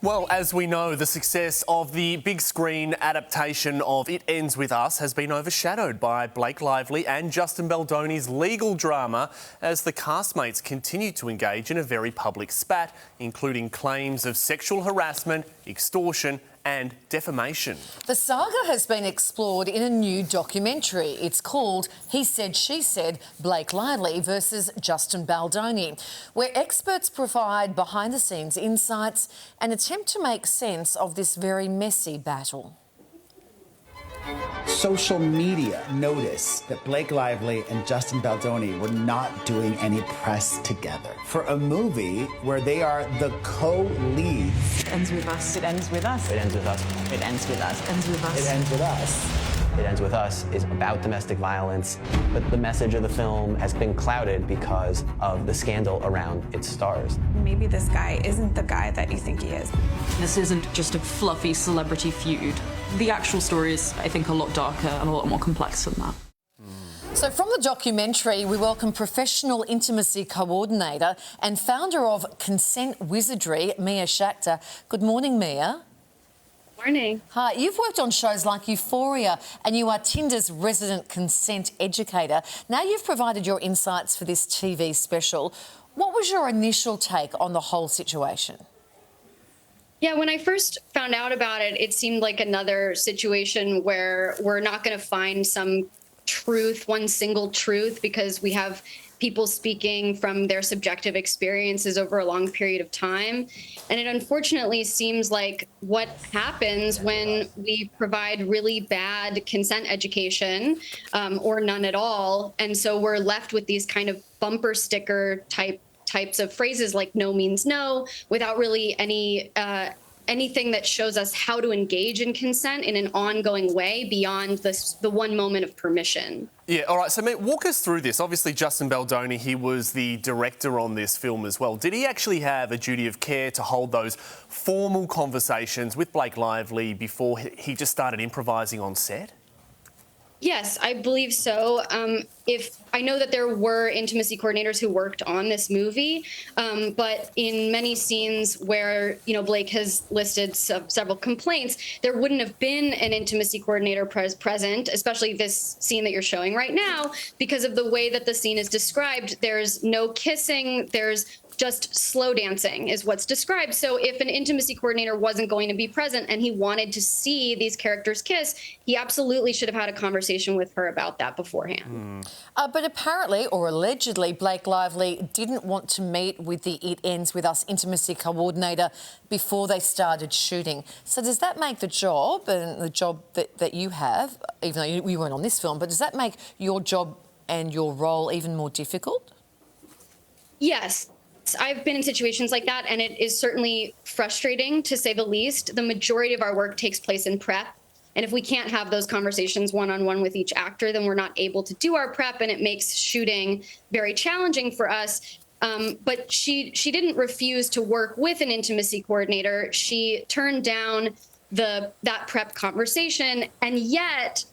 Well, as we know, the success of the big screen adaptation of It Ends With Us has been overshadowed by Blake Lively and Justin Baldoni's legal drama as the castmates continue to engage in a very public spat, including claims of sexual harassment, extortion and defamation. The saga has been explored in a new documentary. It's called He Said, She Said, Blake Lively versus Justin Baldoni, where experts provide behind-the-scenes insights and attempt to make sense of this very messy battle. Social media noticed that Blake Lively and Justin Baldoni were not doing any press together for a movie where they are the co-leads. It ends with us. It ends with us. It ends with us. It ends with us. It ends with us. It ends with us. It Ends With Us is about domestic violence, but the message of the film has been clouded because of the scandal around its stars. Maybe this guy isn't the guy that you think he is. This isn't just a fluffy celebrity feud. The actual story is, I think, a lot darker and a lot more complex than that. So from the documentary, we welcome professional intimacy coordinator and founder of Consent Wizardry, Mia Schachter. Good morning, Mia. Morning. Hi, you've worked on shows like Euphoria and you are Tinder's resident consent educator. Now you've provided your insights for this TV special. What was your initial take on the whole situation? Yeah, when I first found out about it, it seemed like another situation where we're not going to find some truth, one single truth, because we have people speaking from their subjective experiences over a long period of time. And it unfortunately seems like what happens when we provide really bad consent education or none at all. And so we're left with these kind of bumper sticker types of phrases like no means no, without really anything that shows us how to engage in consent in an ongoing way beyond the one moment of permission. Yeah, all right, so mate, walk us through this. Obviously, Justin Baldoni, he was the director on this film as well. Did he actually have a duty of care to hold those formal conversations with Blake Lively before he just started improvising on set? Yes, I believe so. If I know that there were intimacy coordinators who worked on this movie, but in many scenes where Blake has listed several complaints, there wouldn't have been an intimacy coordinator present, especially this scene that you're showing right now, because of the way that the scene is described. There's no kissing. There's just slow dancing is what's described. So if an intimacy coordinator wasn't going to be present and he wanted to see these characters kiss, he absolutely should have had a conversation with her about that beforehand. But apparently, or allegedly, Blake Lively didn't want to meet with the It Ends With Us intimacy coordinator before they started shooting. So does that make the job, and the job that you have, even though you weren't on this film, but does that make your job and your role even more difficult? Yes. I've been in situations like that, and it is certainly frustrating, to say the least. The majority of our work takes place in prep, and if we can't have those conversations one-on-one with each actor, then we're not able to do our prep, and it makes shooting very challenging for us. But she didn't refuse to work with an intimacy coordinator. She turned down that prep conversation, and yet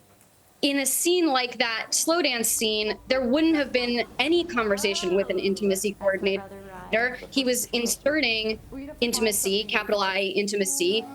in a scene like that slow dance scene, there wouldn't have been any conversation with an intimacy coordinator. He was inserting intimacy, capital I intimacy,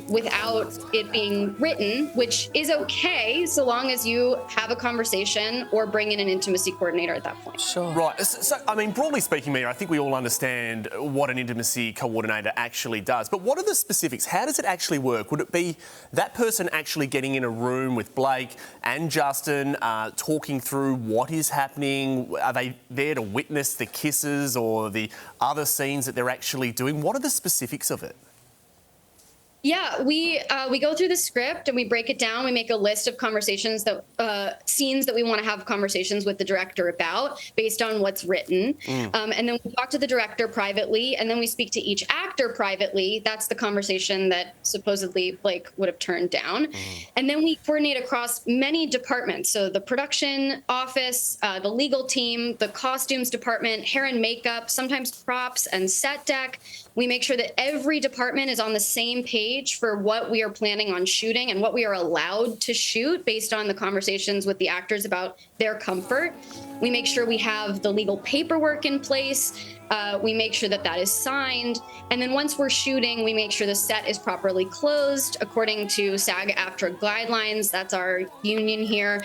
without it being written, which is okay so long as you have a conversation or bring in an intimacy coordinator at that point. Sure. Right. So, I mean, broadly speaking, Mia, I think we all understand what an intimacy coordinator actually does. But what are the specifics? How does it actually work? Would it be that person actually getting in a room with Blake and Justin, talking through what is happening? Are they there to witness the kisses or the other scenes that they're actually doing? What are the specifics of it? Yeah, we go through the script and we break it down. We make a list of conversations scenes that we want to have conversations with the director about based on what's written. And then we talk to the director privately, and then we speak to each actor privately. That's the conversation that supposedly Blake would have turned down. And then we coordinate across many departments. So the production office, the legal team, the costumes department, hair and makeup, sometimes props and set deck. We make sure that every department is on the same page for what we are planning on shooting and what we are allowed to shoot based on the conversations with the actors about their comfort. We make sure we have the legal paperwork in place. We make sure that that is signed. And then once we're shooting, we make sure the set is properly closed according to SAG-AFTRA guidelines. That's our union here.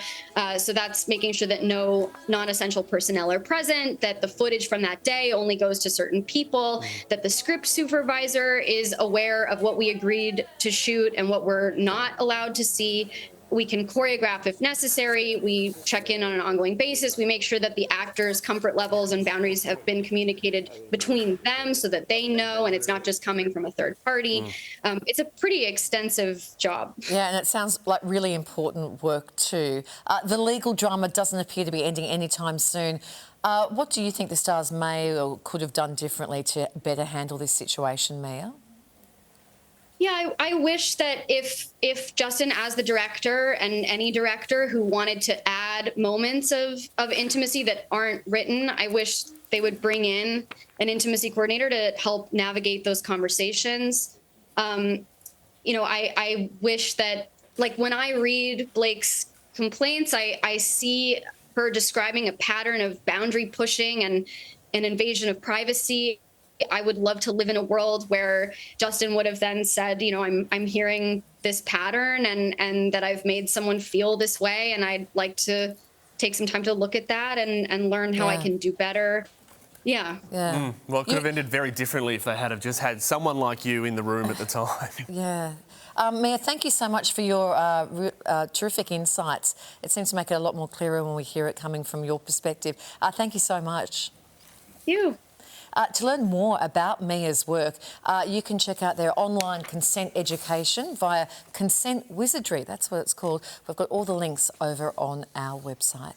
So that's making sure that no non-essential personnel are present, that the footage from that day only goes to certain people, that the script supervisor is aware of what we agreed to shoot and what we're not allowed to see. We can choreograph if necessary. We check in on an ongoing basis. We make sure that the actors' comfort levels and boundaries have been communicated between them so that they know and it's not just coming from a third party. It's a pretty extensive job. Yeah, and it sounds like really important work too. The legal drama doesn't appear to be ending anytime soon. What do you think the stars may or could have done differently to better handle this situation, Mia? Yeah, I wish that if Justin, as the director, and any director who wanted to add moments of intimacy that aren't written, I wish they would bring in an intimacy coordinator to help navigate those conversations. You know, I wish that, like, when I read Blake's complaints, I see her describing a pattern of boundary pushing and an invasion of privacy. I would love to live in a world where Justin would have then said, you know, I'm hearing this pattern and that I've made someone feel this way, and I'd like to take some time to look at that and learn how I can do better. Yeah. Well, it could have ended very differently if they had have just had someone like you in the room at the time. Yeah. Mia, thank you so much for your terrific insights. It seems to make it a lot more clearer when we hear it coming from your perspective. Thank you so much. Thank you. To learn more about Mia's work, you can check out their online consent education via Consent Wizardry. That's what it's called. We've got all the links over on our website.